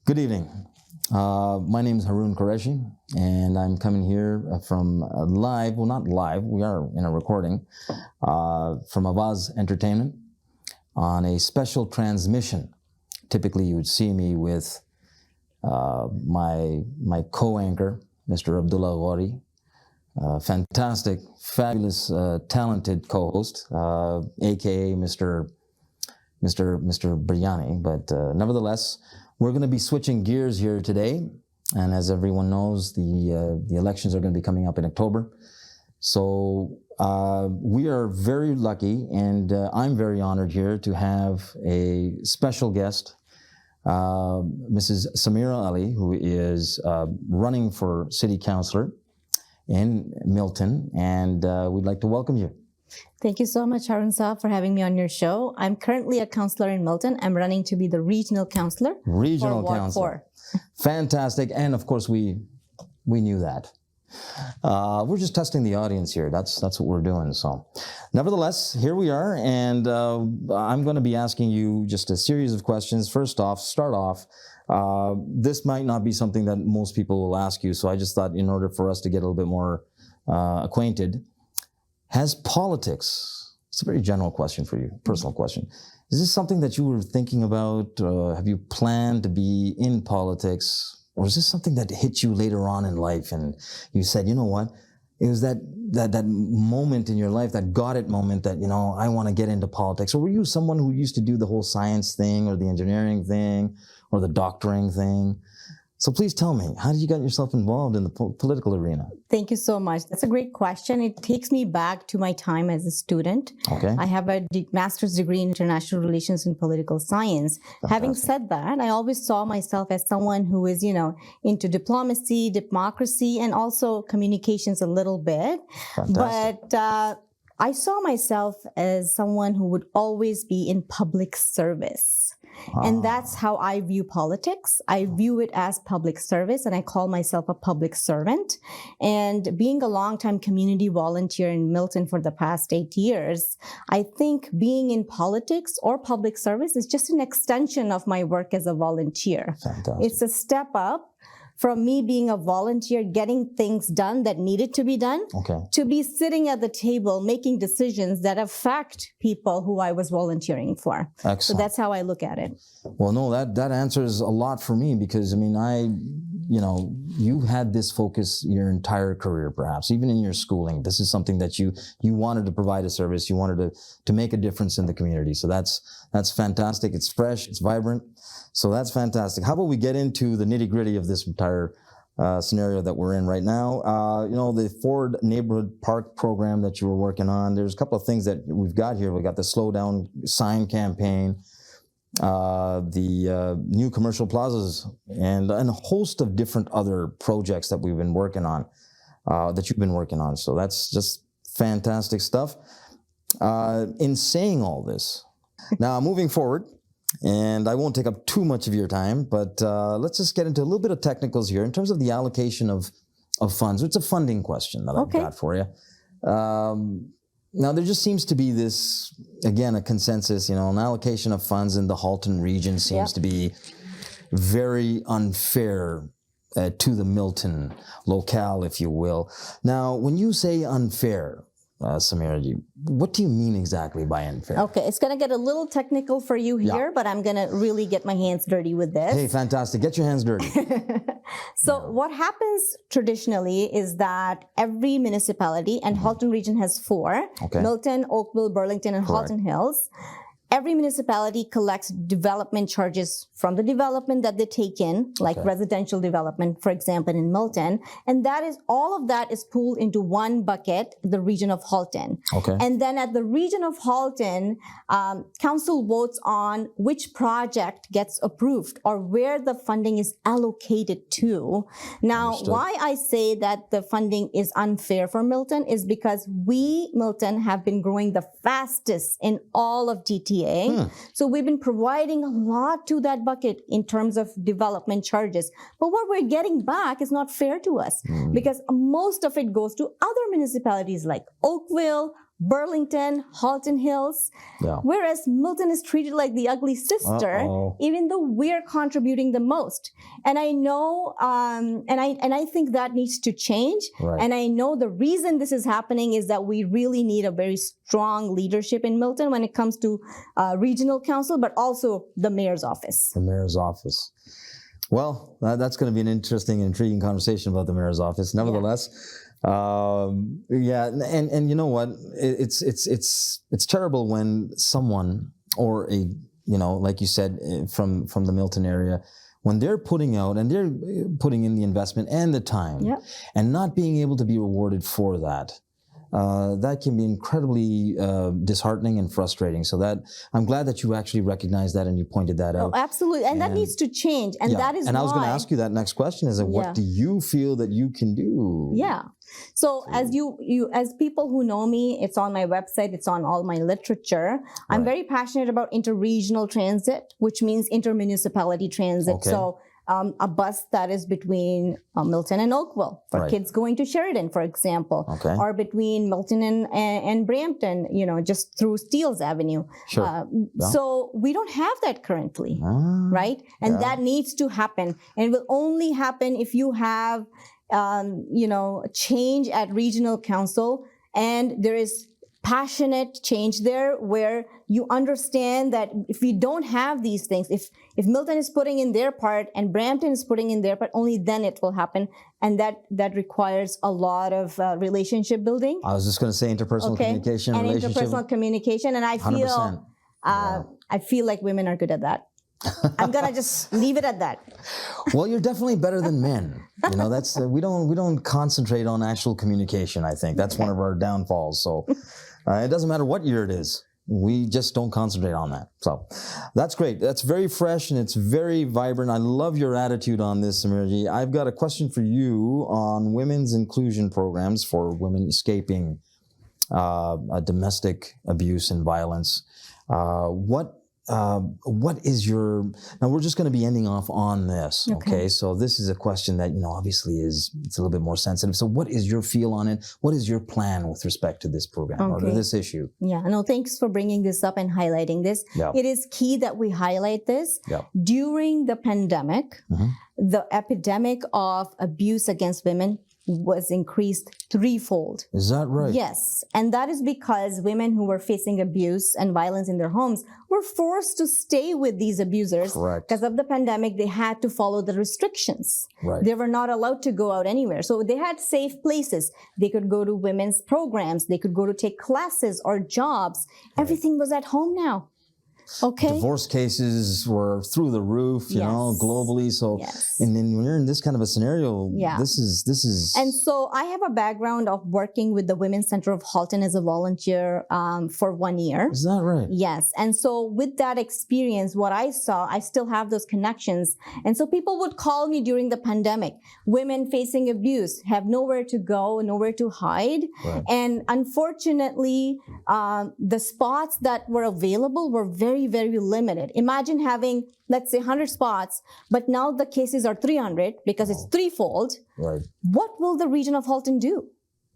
Good evening. My name is Haroon Qureshi, and I'm coming here from live, well, not live, we are in a recording, from Awaz Entertainment on a special transmission. Typically, you would see me with my co-anchor, Mr. Abdullah Ghori, fantastic, fabulous, talented co-host, aka Mr. Biryani. But nevertheless, we're going to be switching gears here today, and as everyone knows, the elections are going to be coming up in October. So we are very lucky, and I'm very honored here to have a special guest, Mrs. Sameera Ali, who is running for City Councillor in Milton, and we'd like to welcome you. Thank you so much, Haroon Saab, for having me on your show. I'm currently a councillor in Milton. I'm running to be the regional councillor. Regional councillor. Fantastic. And of course, we knew that. We're just testing the audience here. That's what we're doing. So nevertheless, here we are. And I'm going to be asking you just a series of questions. First off, start off. This might not be something that most people will ask you. So I just thought in order for us to get a little bit more acquainted, has politics, it's a very general question for you, personal question. Is this something that you were thinking about? Have you planned to be in politics? Or is this something that hit you later on in life and you said, you know what? It was that moment in your life, that got it moment that, you know, I want to get into politics. Or were you someone who used to do the whole science thing or the engineering thing or the doctoring thing? So please tell me, how did you get yourself involved in the political arena? Thank you so much. That's a great question. It takes me back to my time as a student. Okay. I have a master's degree in international relations and political science. Fantastic. Having said that, I always saw myself as someone who is, into diplomacy, democracy, and also communications a little bit. Fantastic. But I saw myself as someone who would always be in public service. And that's how I view politics. I view it as public service, and I call myself a public servant. And being a longtime community volunteer in Milton for the past 8 years, I think being in politics or public service is just an extension of my work as a volunteer. Fantastic. It's a step up from me being a volunteer, getting things done that needed to be done, to be sitting at the table, making decisions that affect people who I was volunteering for. Excellent. So that's how I look at it. Well, no, that answers a lot for me because, I mean, you had this focus your entire career, perhaps, even in your schooling. This is something that you wanted to provide a service, you wanted to make a difference in the community. So that's fantastic. It's fresh, it's vibrant. So that's fantastic. How about we get into the nitty-gritty of this entire scenario that we're in right now? The Ford Neighborhood Park program that you were working on, there's a couple of things that we've got here. We got the Slow Down sign campaign, the new commercial plazas, and a host of different other projects that we've been working on, that you've been working on. So that's just fantastic stuff. In saying all this, now moving forward, and I won't take up too much of your time, but let's just get into a little bit of technicals here in terms of the allocation of funds. It's a funding question that I've got for you. Now, there just seems to be this, again, a consensus, an allocation of funds in the Halton region seems to be very unfair to the Milton locale, if you will. Now, when you say unfair, Sameera, what do you mean exactly by unfair? Okay, it's going to get a little technical for you here, but I'm going to really get my hands dirty with this. Hey, fantastic. Get your hands dirty. So what happens traditionally is that every municipality, and Halton region has 4, Milton, Oakville, Burlington, and Halton Hills. Every municipality collects development charges from the development that they take in, like residential development, for example, in Milton. And that is, all of that is pooled into one bucket, the region of Halton. And then at the region of Halton, council votes on which project gets approved or where the funding is allocated to. Now, why I say that the funding is unfair for Milton is because we, Milton, have been growing the fastest in all of GTA. So we've been providing a lot to that bucket in terms of development charges. But what we're getting back is not fair to us because most of it goes to other municipalities like Oakville, Burlington, Halton Hills. Yeah. Whereas Milton is treated like the ugly sister, even though we're contributing the most. And I know, and I think that needs to change. Right. And I know the reason this is happening is that we really need a very strong leadership in Milton when it comes to regional council, but also the mayor's office. The mayor's office. Well, that's going to be an interesting, intriguing conversation about the mayor's office. Nevertheless, and you know what? It's terrible when someone or like you said, from the Milton area, when they're putting out and they're putting in the investment and the time, and not being able to be rewarded for that. That can be incredibly disheartening and frustrating. So that I'm glad that you actually recognized that and you pointed that out. Oh, absolutely, and that needs to change. And that is. And I was going to ask you that next question: is that what do you feel that you can do? Yeah. So as as people who know me, it's on my website, it's on all my literature. I'm very passionate about interregional transit, which means intermunicipality transit. Okay. So a bus that is between Milton and Oakville for kids going to Sheridan, for example, or between Milton and Brampton, just through Steeles Avenue. Sure. So we don't have that currently, right? And that needs to happen. And it will only happen if you have, change at regional council, and there is passionate change there where you understand that if we don't have these things, if Milton is putting in their part and Brampton is putting in their part, only then it will happen. And that requires a lot of relationship building. I was just going to say interpersonal communication. And interpersonal communication. And I feel, I feel like women are good at that. I'm gonna just leave it at that. Well, you're definitely better than men. That's we don't concentrate on actual communication. I think that's one of our downfalls. So it doesn't matter what year it is. We just don't concentrate on that. So that's great. That's very fresh and it's very vibrant. I love your attitude on this, Sameera. I've got a question for you on women's inclusion programs for women escaping domestic abuse and violence. What is your, now we're just going to be ending off on this, okay? So this is a question that, obviously it's a little bit more sensitive. So what is your feel on it? What is your plan with respect to this program or to this issue? Yeah, no, thanks for bringing this up and highlighting this. It is key that we highlight this. During the pandemic, the epidemic of abuse against women was increased threefold. Is that right? Yes. And that is because women who were facing abuse and violence in their homes were forced to stay with these abusers. Correct. Because of the pandemic, they had to follow the restrictions. Right. They were not allowed to go out anywhere. So they had safe places. They could go to women's programs. They could go to take classes or jobs. Everything was at home now. Okay. Divorce cases were through the roof, you know, globally. So, and then when you're in this kind of a scenario, this is. And so I have a background of working with the Women's Center of Halton as a volunteer for 1 year. Is that right? Yes. And so with that experience, what I saw, I still have those connections. And so people would call me during the pandemic, women facing abuse, have nowhere to go, nowhere to hide. Right. And unfortunately, the spots that were available were very, very limited. Imagine having, let's say, 100 spots, but now the cases are 300 because it's threefold. Right. What will the region of Halton do?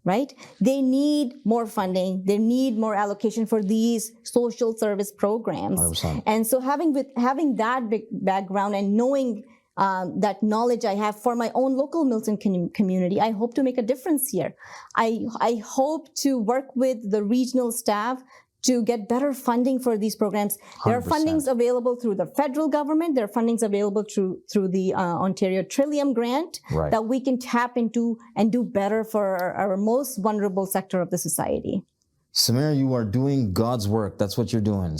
Right? They need more funding. They need more allocation for these social service programs. 100%. And so having that big background and knowing that knowledge I have for my own local Milton community, I hope to make a difference here. I hope to work with the regional staff to get better funding for these programs. 100%. There are fundings available through the federal government. There are fundings available through the Ontario Trillium Grant that we can tap into and do better for our most vulnerable sector of the society. Sameera, you are doing God's work. That's what you're doing.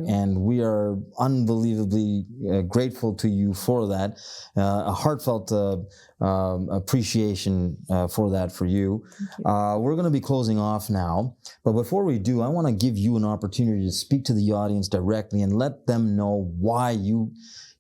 And we are unbelievably grateful to you for that. A heartfelt appreciation for that for you. We're going to be closing off now. But before we do, I want to give you an opportunity to speak to the audience directly and let them know why you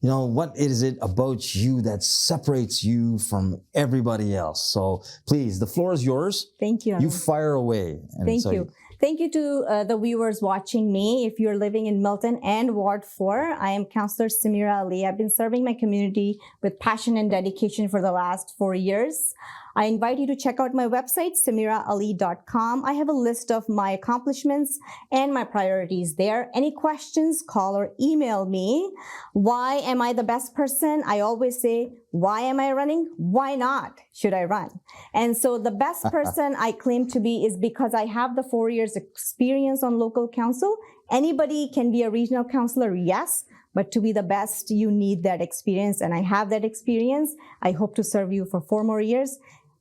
know, what is it about you that separates you from everybody else? So please, the floor is yours. Thank you. You fire away. Thank you. Thank you to the viewers watching me. If you're living in Milton and Ward 4, I am Councillor Sameera Ali. I've been serving my community with passion and dedication for the last 4 years. I invite you to check out my website, sameeraali.com. I have a list of my accomplishments and my priorities there. Any questions, call or email me. Why am I the best person? I always say, why am I running? Why not should I run? And so the best person I claim to be is because I have the 4 years experience on local council. Anybody can be a regional councillor, yes, but to be the best, you need that experience, and I have that experience. I hope to serve you for 4 more years.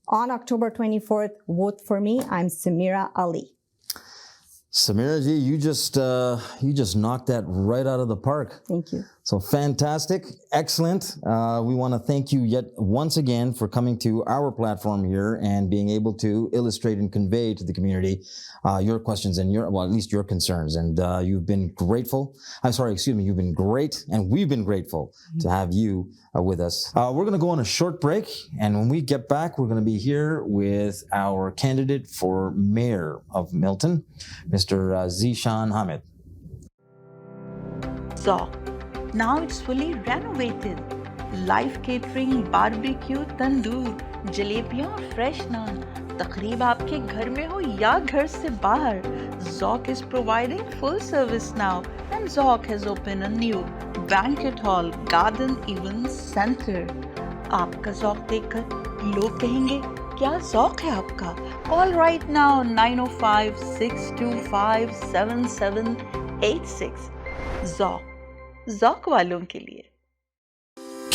On October 24th, vote for me. I'm Sameera Ali. Sameera ji, you just knocked that right out of the park. Thank you. So fantastic, excellent. We want to thank you yet once again for coming to our platform here and being able to illustrate and convey to the community your questions and at least your concerns. And you've been grateful. You've been great, and we've been grateful to have you with us. We're going to go on a short break, and when we get back, we're going to be here with our candidate for mayor of Milton, Mr. Zeeshan Hamid. So, now it's fully renovated. Live catering, barbecue, tandoor, जलेबियाँ और fresh naan. तकरीब आपके घर में हो या घर से बाहर, Zoc is providing full service now, and Zoc has opened a new banquet hall, garden event center. आपका Zoc देखकर लोग कहेंगे क्या Zoc है आपका? Call right now 905-625-7786. Zoc वालों के लिए.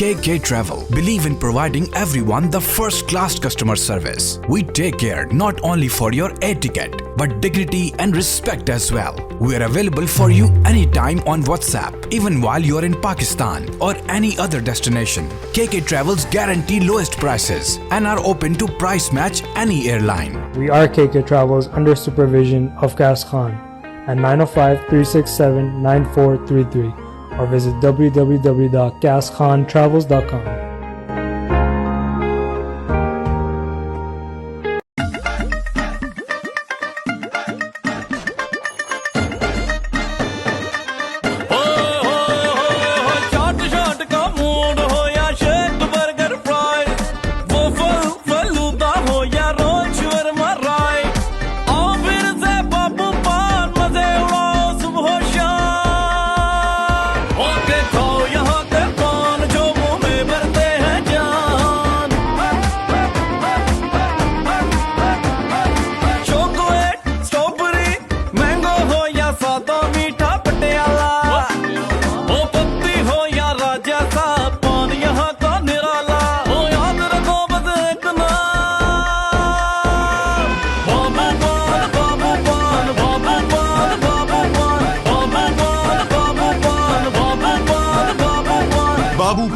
KK Travel believe in providing everyone the first-class customer service. We take care not only for your air ticket, but dignity and respect as well. We are available for you anytime on WhatsApp, even while you are in Pakistan or any other destination. KK Travels guarantee lowest prices and are open to price match any airline. We are KK Travels under supervision of Gas Khan at 905-367-9433. or visit www.gaskhontravels.com.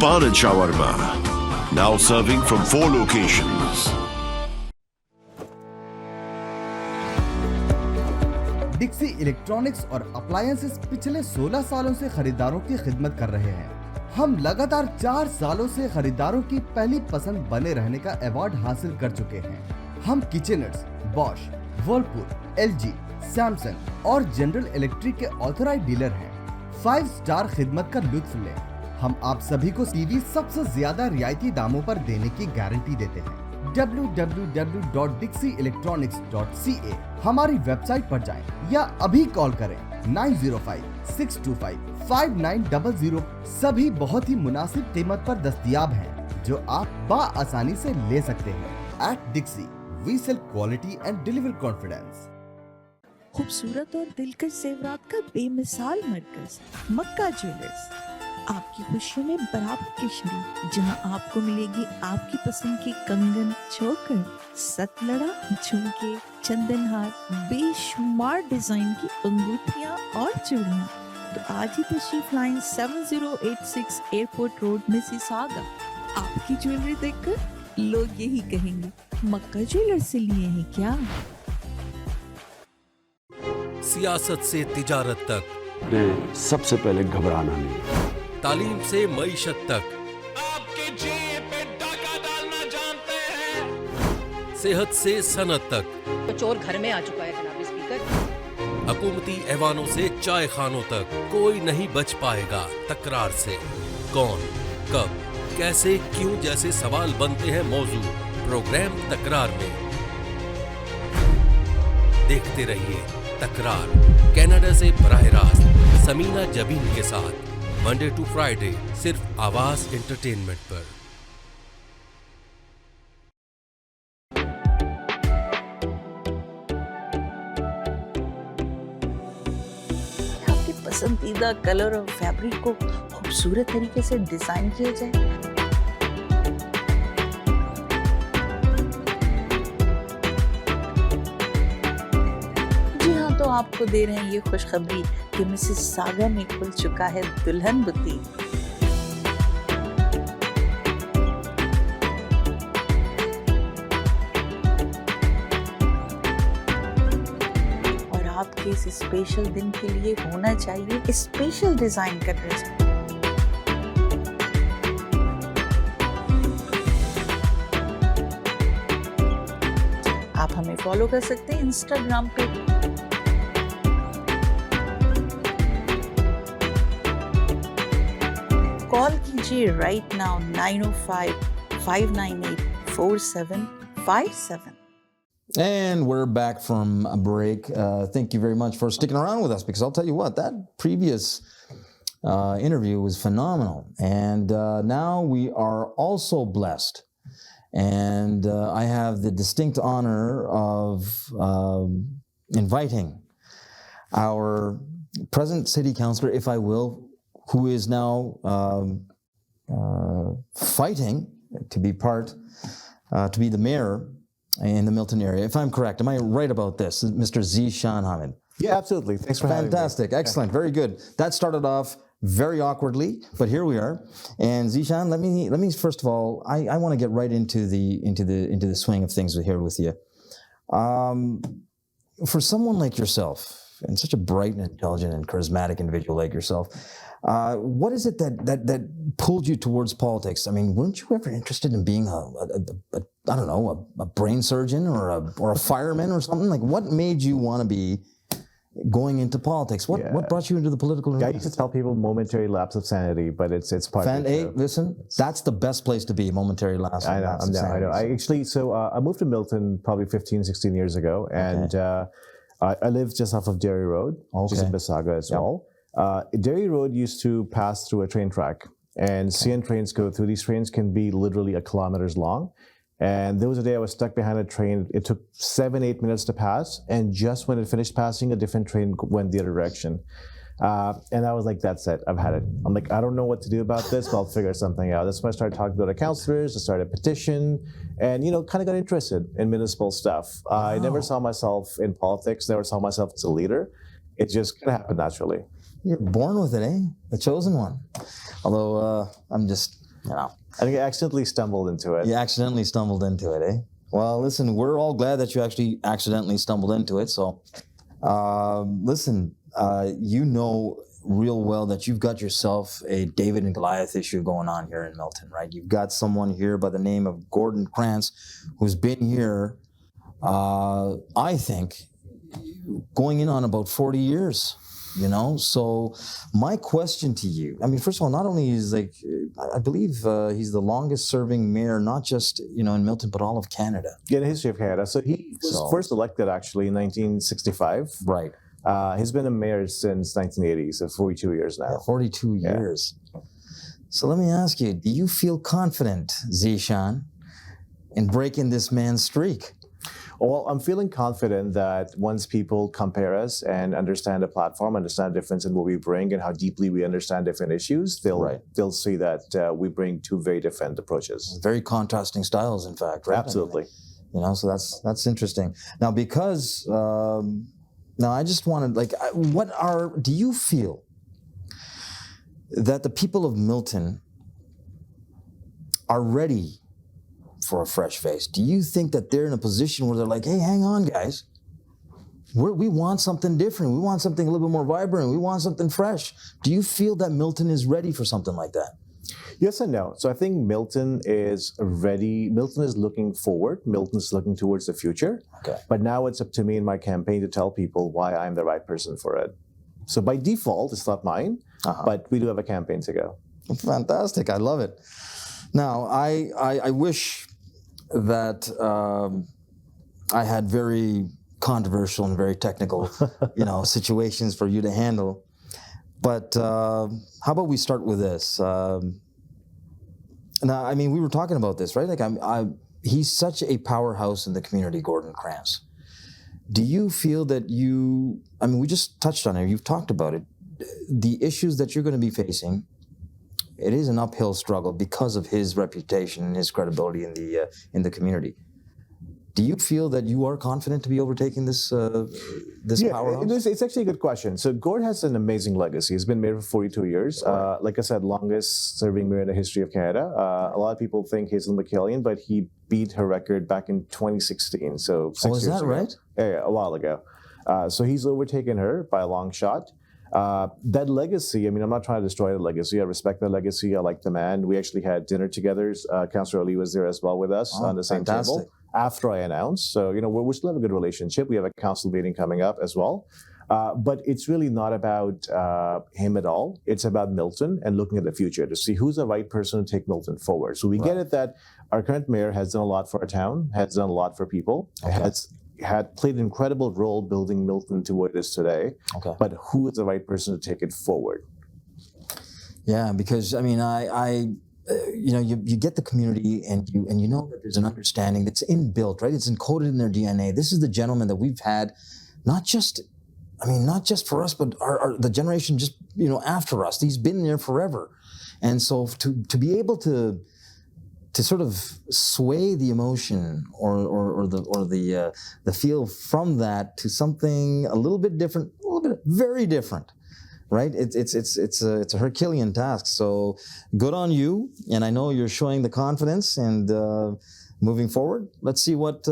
Pan and Shawarma, now serving from 4 locations. डिक्सी electronics और appliances पिछले 16 सालों से खरीदारों की खिदमत कर रहे हैं। हम लगातार 4 सालों से खरीदारों की पहली पसंद बने रहने का अवार्ड हासिल कर चुके हैं। हम किचनर्स, बॉश, वर्लपूल, एलजी, सैमसंग और जनरल इलेक्ट्रिक के ऑथराइज्ड डीलर हैं। 5 स्टार खिदमत का लुत्फ लें। हम आप सभी को टीवी सबसे ज्यादा रियायती दामों पर देने की गारंटी देते हैं। www.dixieelectronics.ca हमारी वेबसाइट पर जाएं या अभी कॉल करें 905-625-5900। सभी बहुत ही मुनासिब कीमत पर दस्तयाब हैं, जो आप बाआसानी से ले सकते हैं। At Dixie, we sell quality and deliver confidence. खूबसूरत और दिलकश ज़ेवरात का बेमिसाल मरकज मक्का ज्वेलर्स आपकी खुशियों में बराबर की शुरू, जहां आपको मिलेगी आपकी पसंद की कंगन, चोकर, सतलड़ा, झुमके, चंदनहार, बेशुमार डिजाइन की अंगूठियां और चूड़ियां। तो आज ही तशरीफ लाएं 7086 एयरपोर्ट रोड, मिसिसागा। आपकी ज्वेलरी देखकर लोग यही कहेंगे मक्का ज्वेलर से लिए हैं क्या? सियासत से तिजारत तक, सबसे पहले घबराना नहीं, तालीम से मईशत तक, आपके जेब पे डाका डालना जानते हैं, सेहत से सनत तक, तो चोर घर में आ चुका है जनाब स्पीकर। हुकूमती ऐवानों से चाय खानों तक, कोई नहीं बच पाएगा तकरार से। कौन, कब, कैसे, क्यों जैसे सवाल बनते हैं मौजू। प्रोग्राम तकरार में। देखते रहिए तकरार कनाडा से बराह रास्त समीना जबीन के साथ मंडे टू फ्राइडे सिर्फ आवाज एंटरटेनमेंट पर। आपके पसंदीदा कलर और फैब्रिक को खूबसूरत तरीके से डिजाइन किया जाए। तो आपको दे रहे हैं ये खुशखबरी कि मिसेस सागा में खुल चुका है दुल्हन बुटीक। और आपके इस स्पेशल दिन के लिए होना चाहिए स्पेशल डिजाइन का ड्रेस। आप हमें फॉलो कर सकते हैं इंस्टाग्राम पे। कॉल कीजिए right now 905-598-4757. And we're back from a break. Thank you very much for sticking around with us, because I'll tell you what, that previous interview was phenomenal. And now we are also blessed. And I have the distinct honor of inviting our present city councillor, if I will, who is now fighting to be the mayor in the Milton area. If I'm correct, am I right about this, Mr. Zeeshan Hamid? Yeah, absolutely. Thanks for having me. Fantastic, excellent, very good. That started off very awkwardly, but here we are. And Zeeshan, let me first of all, I want to get right into the swing of things here with you. For someone like yourself, and such a bright and intelligent and charismatic individual like yourself, what is it that pulled you towards politics? I mean, weren't you ever interested in being a brain surgeon or a fireman or something? Like, what made you want to be going into politics? What brought you into the political arena? I used to tell people momentary lapse of sanity, but it's part of it. Hey, listen, that's the best place to be, momentary lapse of sanity. I know. I moved to Milton probably 15, 16 years ago, and I lived just off of Derry Road, which is in Mississauga as well. Derry Road used to pass through a train track, and CN trains go through. These trains can be literally a kilometers long. And there was a day I was stuck behind a train. It took 7-8 minutes to pass, and just when it finished passing, a different train went the other direction. And I was like, that's it, I've had it. I'm like, I don't know what to do about this, but I'll figure something out. That's when I started talking to the councillors, I started a petition, and kind of got interested in municipal stuff. I never saw myself in politics, never saw myself as a leader. It just kind of happened naturally. You're born with it, eh? The chosen one. Although I'm just, I think I accidentally stumbled into it. You accidentally stumbled into it, eh? Well, listen, we're all glad that you actually accidentally stumbled into it. So, listen, you know real well that you've got yourself a David and Goliath issue going on here in Milton, right? You've got someone here by the name of Gordon Krantz who's been here, I think, going in on about 40 years. So my question to you, I mean, first of all, not only is I believe he's the longest serving mayor, not just, in Milton, but all of Canada. Yeah, the history of Canada. So he was first elected actually in 1965. Right. He's been a mayor since 1980, so 42 years now. Yeah, 42 years. So let me ask you, do you feel confident, Zeeshan, in breaking this man's streak? Well, I'm feeling confident that once people compare us and understand the platform, understand the difference in what we bring and how deeply we understand different issues, they'll see that we bring two very different approaches. Very contrasting styles, in fact, right? Absolutely. So that's interesting. Now, because now I just wanted, do you feel that the people of Milton are ready for a fresh face? Do you think that they're in a position where they're like, hey, hang on, guys. We want something different. We want something a little bit more vibrant. We want something fresh. Do you feel that Milton is ready for something like that? Yes and no. So I think Milton is ready. Milton is looking forward. Milton is looking towards the future. Okay. But now it's up to me in my campaign to tell people why I'm the right person for it. So by default, it's not mine, but we do have a campaign to go. Fantastic. I love it. Now, I wish that I had very controversial and very technical, situations for you to handle. But how about we start with this? Now, I mean, we were talking about this, right? Like, he's such a powerhouse in the community, Gordon Krantz. Do you feel that we just touched on it, you've talked about it, the issues that you're going to be facing, it is an uphill struggle because of his reputation and his credibility in the community. Do you feel that you are confident to be overtaking this powerhouse? It's actually a good question. So Gord has an amazing legacy. He's been mayor for 42 years. Like I said, longest serving mayor in the history of Canada. A lot of people think Hazel McKillian, but he beat her record back in 2016. So 6 years that ago. right? Yeah, a while ago. So he's overtaken her by a long shot. That legacy, I'm not trying to destroy the legacy. I respect the legacy. I like the man. We actually had dinner together. Councillor Ali was there as well with us on the same table after I announced. So, we still have a good relationship. We have a council meeting coming up as well. But it's really not about him at all. It's about Milton and looking at the future to see who's the right person to take Milton forward. So we get it that our current mayor has done a lot for our town, has done a lot for people, had played an incredible role building Milton to what it is today. But who is the right person to take it forward? Yeah, because you get the community and you know that there's an understanding that's inbuilt, right? It's encoded in their DNA. This is the gentleman that we've had, not just for us, but the generation just after us. He's been there forever, and so to be able to sort of sway the emotion or the feel from that to something a little bit different, a little bit very different. Right, it's a Herculean task. So good on you, and I know you're showing the confidence. And moving forward, let's see what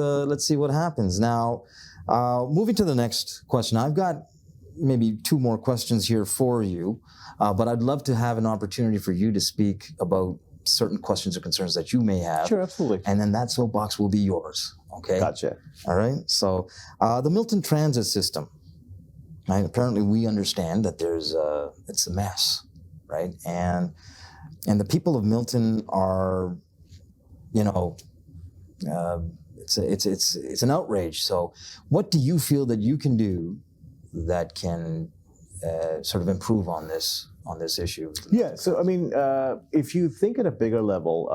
happens. Now, moving to the next question, I've got maybe two more questions here for you, but I'd love to have an opportunity for you to speak about certain questions or concerns that you may have. Sure, absolutely. And then that soapbox will be yours. Okay. Gotcha. All right. So the Milton transit system. Right? Apparently, we understand that it's a mess, right? And the people of Milton are, it's an outrage. So, what do you feel that you can do that can sort of improve on this issue? Yeah. So, if you think at a bigger level,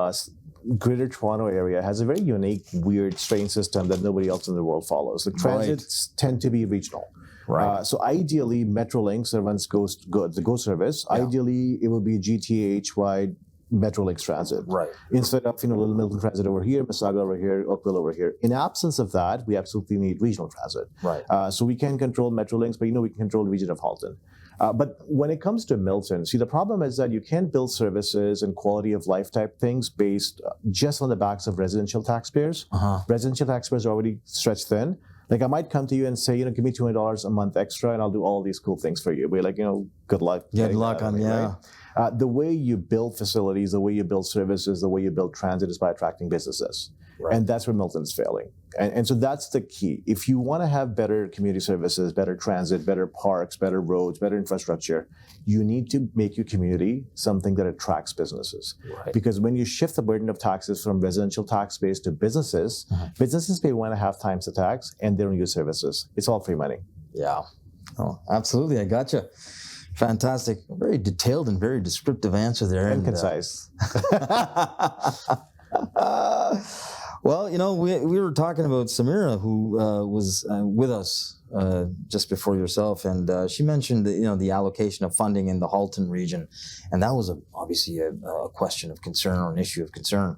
Greater Toronto area has a very unique, weird, strange system that nobody else in the world follows. The transits tend to be regional. Right. So ideally, Metrolinx that runs the GO service. Yeah. Ideally, it will be GTH-wide Metrolinx transit. Right. Instead of Little Milton Transit over here, Mississauga over here, Oakville over here. In absence of that, we absolutely need regional transit. Right. So we can control Metrolinx, but we can control the region of Halton. But when it comes to Milton, the problem is that you can't build services and quality of life type things based just on the backs of residential taxpayers. Residential taxpayers are already stretched thin. Like I might come to you and say, give me $20 a month extra and I'll do all these cool things for you. We're like, good luck. Good luck on, yeah. Right? The way you build facilities, the way you build services, the way you build transit is by attracting businesses. Right. And that's where Milton's failing. And so that's the key. If you want to have better community services, better transit, better parks, better roads, better infrastructure, you need to make your community something that attracts businesses. Right. Because when you shift the burden of taxes from residential tax base to businesses, businesses pay 1.5 times the tax and they don't use services. It's all free money. Yeah. Oh, absolutely. I gotcha. Fantastic. Very detailed and very descriptive answer there. And concise. Well, we were talking about Sameera, who was with us just before yourself, and she mentioned the allocation of funding in the Halton region, and that was obviously a question of concern or an issue of concern.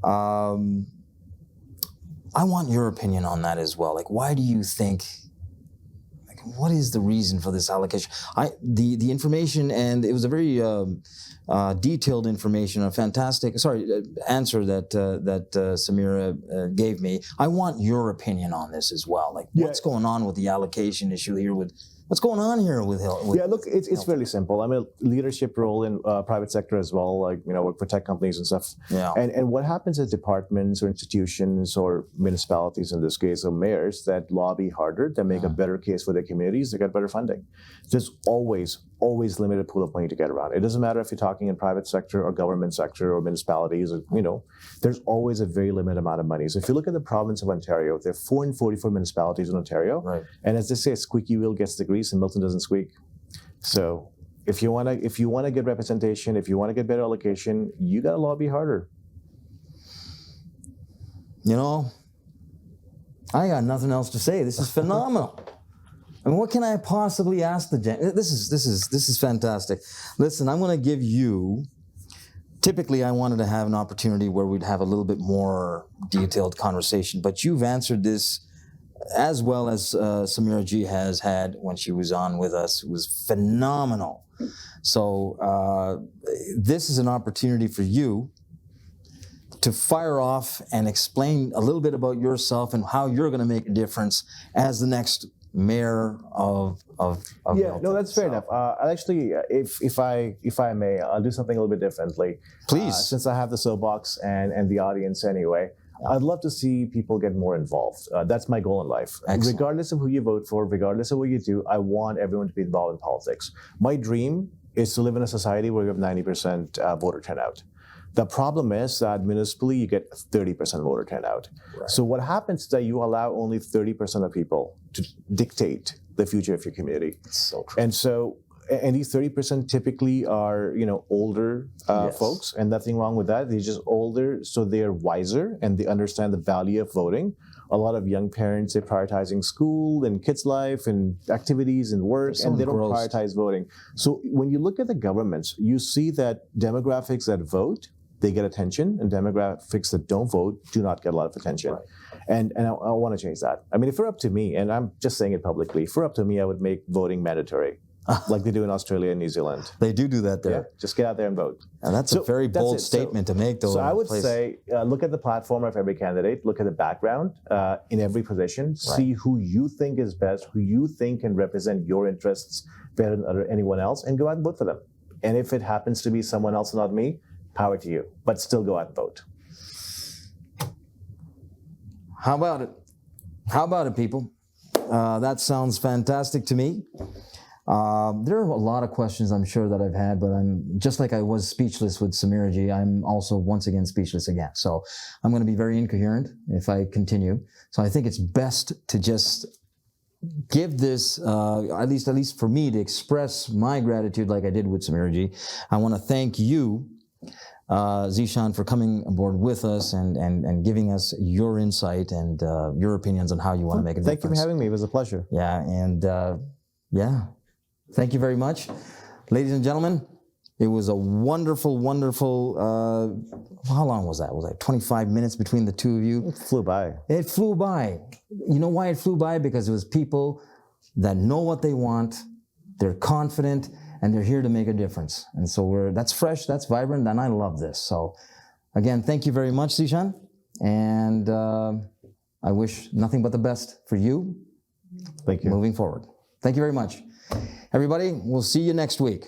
I want your opinion on that as well. Like, why do you think? What is the reason for this allocation? The information, and it was a very detailed information, a fantastic answer that Sameera gave me. I want your opinion on this as well. Like, what's going on with the allocation issue here with What's going on here with Hill? Yeah, look, it's fairly simple. I'm a leadership role in private sector as well, like, work for tech companies and stuff. Yeah. And what happens at departments or institutions or municipalities, in this case, or mayors that lobby harder, that make a better case for their communities, they get better funding. There's always limited pool of money to get around. It doesn't matter if you're talking in private sector or government sector or municipalities, or, there's always a very limited amount of money. So if you look at the province of Ontario, there are 444 municipalities in Ontario. Right. And as they say, a squeaky wheel gets the grease and Milton doesn't squeak. So if you want to get representation, if you want to get better allocation, you got to lobby harder. I got nothing else to say. This is phenomenal. I mean, what can I possibly ask the gent? This is fantastic. Listen, I'm going to give you. Typically, I wanted to have an opportunity where we'd have a little bit more detailed conversation, but you've answered this as well as Sameera Ji has had when she was on with us. It was phenomenal. So this is an opportunity for you to fire off and explain a little bit about yourself and how you're going to make a difference as the next mayor of Milton. No, that's fair enough. I'll actually, if I may, I'll do something a little bit differently. Please. Since I have the soapbox and the audience anyway, I'd love to see people get more involved. That's my goal in life. Excellent. Regardless of who you vote for, regardless of what you do, I want everyone to be involved in politics. My dream is to live in a society where we have 90% voter turnout. The problem is that municipally you get 30% voter turnout. Right. So what happens is that you allow only 30% of people to dictate the future of your community. It's so true. And these 30% typically are, older folks, and nothing wrong with that. They're just older, so they're wiser and they understand the value of voting. A lot of young parents, they're prioritizing school and kids' life and activities and work, and they don't prioritize voting. So when you look at the governments, you see that demographics that vote, they get attention, and demographics that don't vote do not get a lot of attention. Right. And I want to change that. I mean, if it were up to me, and I'm just saying it publicly, if it were up to me, I would make voting mandatory. Like they do in Australia and New Zealand. They do that there. Yeah, just get out there and vote. And that's a very bold statement to make, though. So I would say, look at the platform of every candidate, look at the background in every position, see who you think is best, who you think can represent your interests better than anyone else, and go out and vote for them. And if it happens to be someone else, not me, power to you. But still go out and vote. How about it? How about it, people? That sounds fantastic to me. There are a lot of questions I'm sure that I've had, but I'm just like I was speechless with Sameera Ji, I'm also once again speechless again. So I'm going to be very incoherent if I continue. So I think it's best to just give this, at least for me, to express my gratitude like I did with Sameera Ji. I want to thank you, Zeeshan, for coming aboard with us and giving us your insight and your opinions on how you want to make a difference. Thank you for having me. It was a pleasure. Yeah, and thank you very much. Ladies and gentlemen, it was a wonderful, how long was that? Was that 25 minutes between the two of you? It flew by. It flew by. You know why it flew by? Because it was people that know what they want, they're confident, and they're here to make a difference. And so that's fresh, that's vibrant, and I love this. So again, thank you very much, Zeeshan. And I wish nothing but the best for you. Thank you. Moving forward. Thank you very much. Everybody, we'll see you next week.